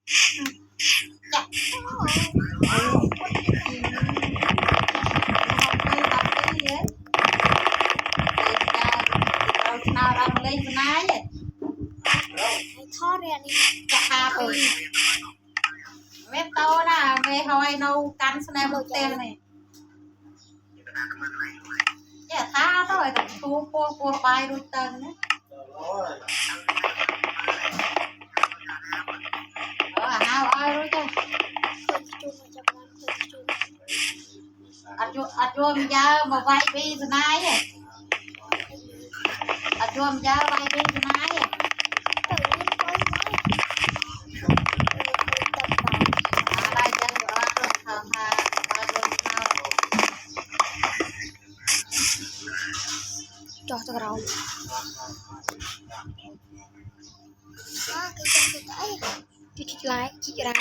chặt nào đang lên này thoát ra đi chặt hà phi mẹ to nè mẹ hồi nâu cắn xem một tên này chả tha thôi cô bài đôi tầng đấy hao ai rồi chứ anh chuông giờ mà vay đi từ nay anh chuông giờ vay đi từ nay đây chân của anh rồi thằng hà cho tao rau cái chân cái tay chị ra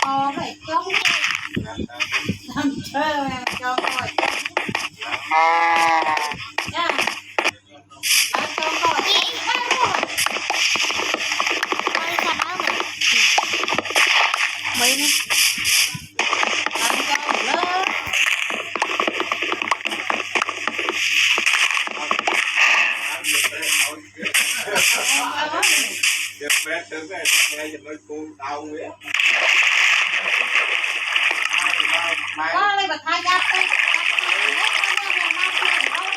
cho phải chống làm chơi cho khỏi nha cho khỏi mấy nữa làm cho lớn Giật bé từ cái nghe giật nó cô đau quá. có đây mà thay giáp đấy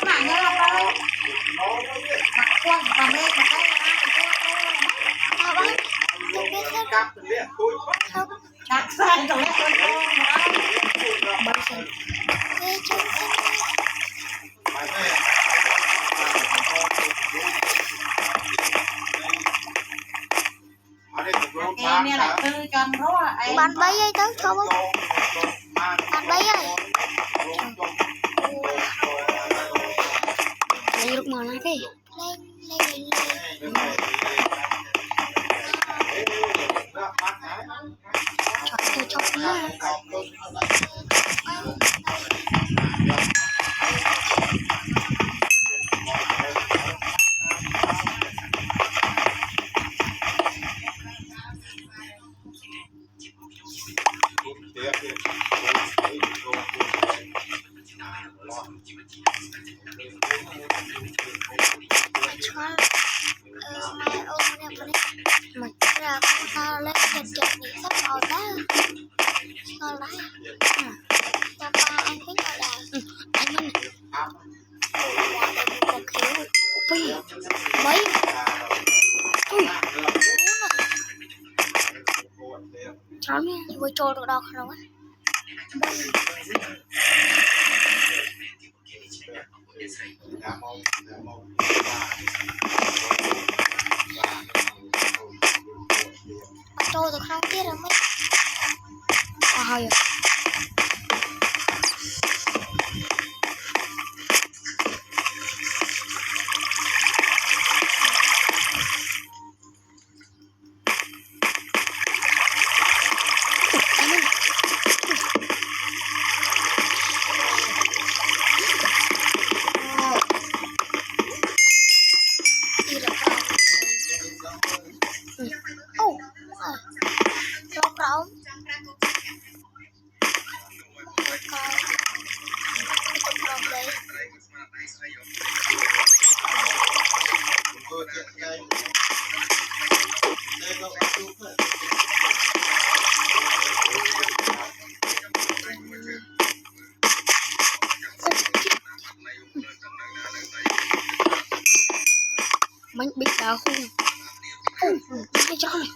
mảng nó là đâu mặc quần và mê một cái Cắt liền tôi cắt sang rồi em nghe lại tư cho nó ấy bạn bấy ấy tới không bạn bấy ấy lấy lúc mà nói thế lên chọc nữa mà ra tao lấy chật chật thì sắp màu ta ngon lắm cho ba anh thích ở đây anh mình một khiếu phi mấy cháu nha vừa trôi được đâu không á trôi được không biết rồi mấy hồi rộng tôi vào khu này. Cái chó này.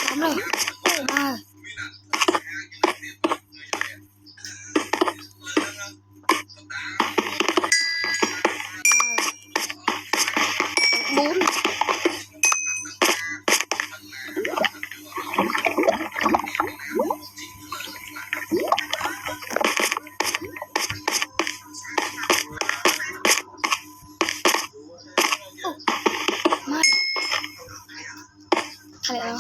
Đúng rồi. Bốn. Mai. Thầy đâu?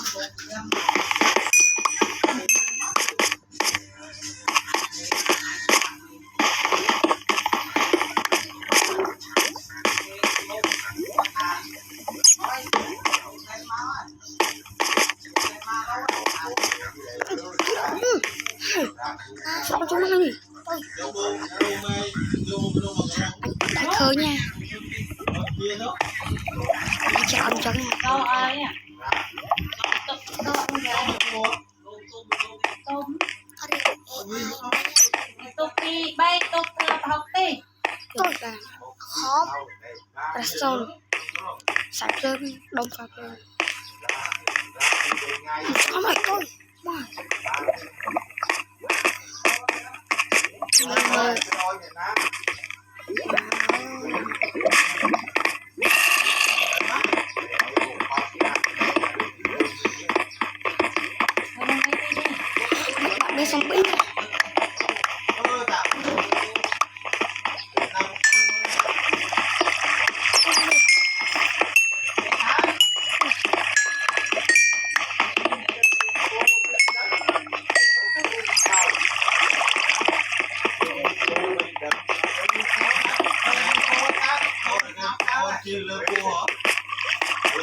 Sao chúng nó gì? Đại khơi nha. Chào ông chó nha. Câu ơi à. Tôm. Tôm đi bay tôm học đi. Tôi là khó. Restaurant. Sạch lên. Đông phạt lên. Chó mày tôi. Bạn đi xong bít.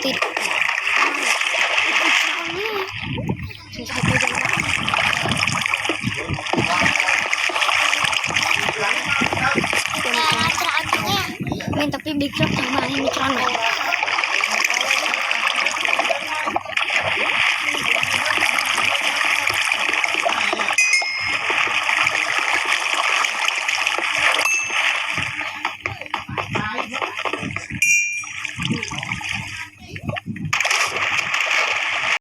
Thịt. Mình tapi big shot sama ini micron.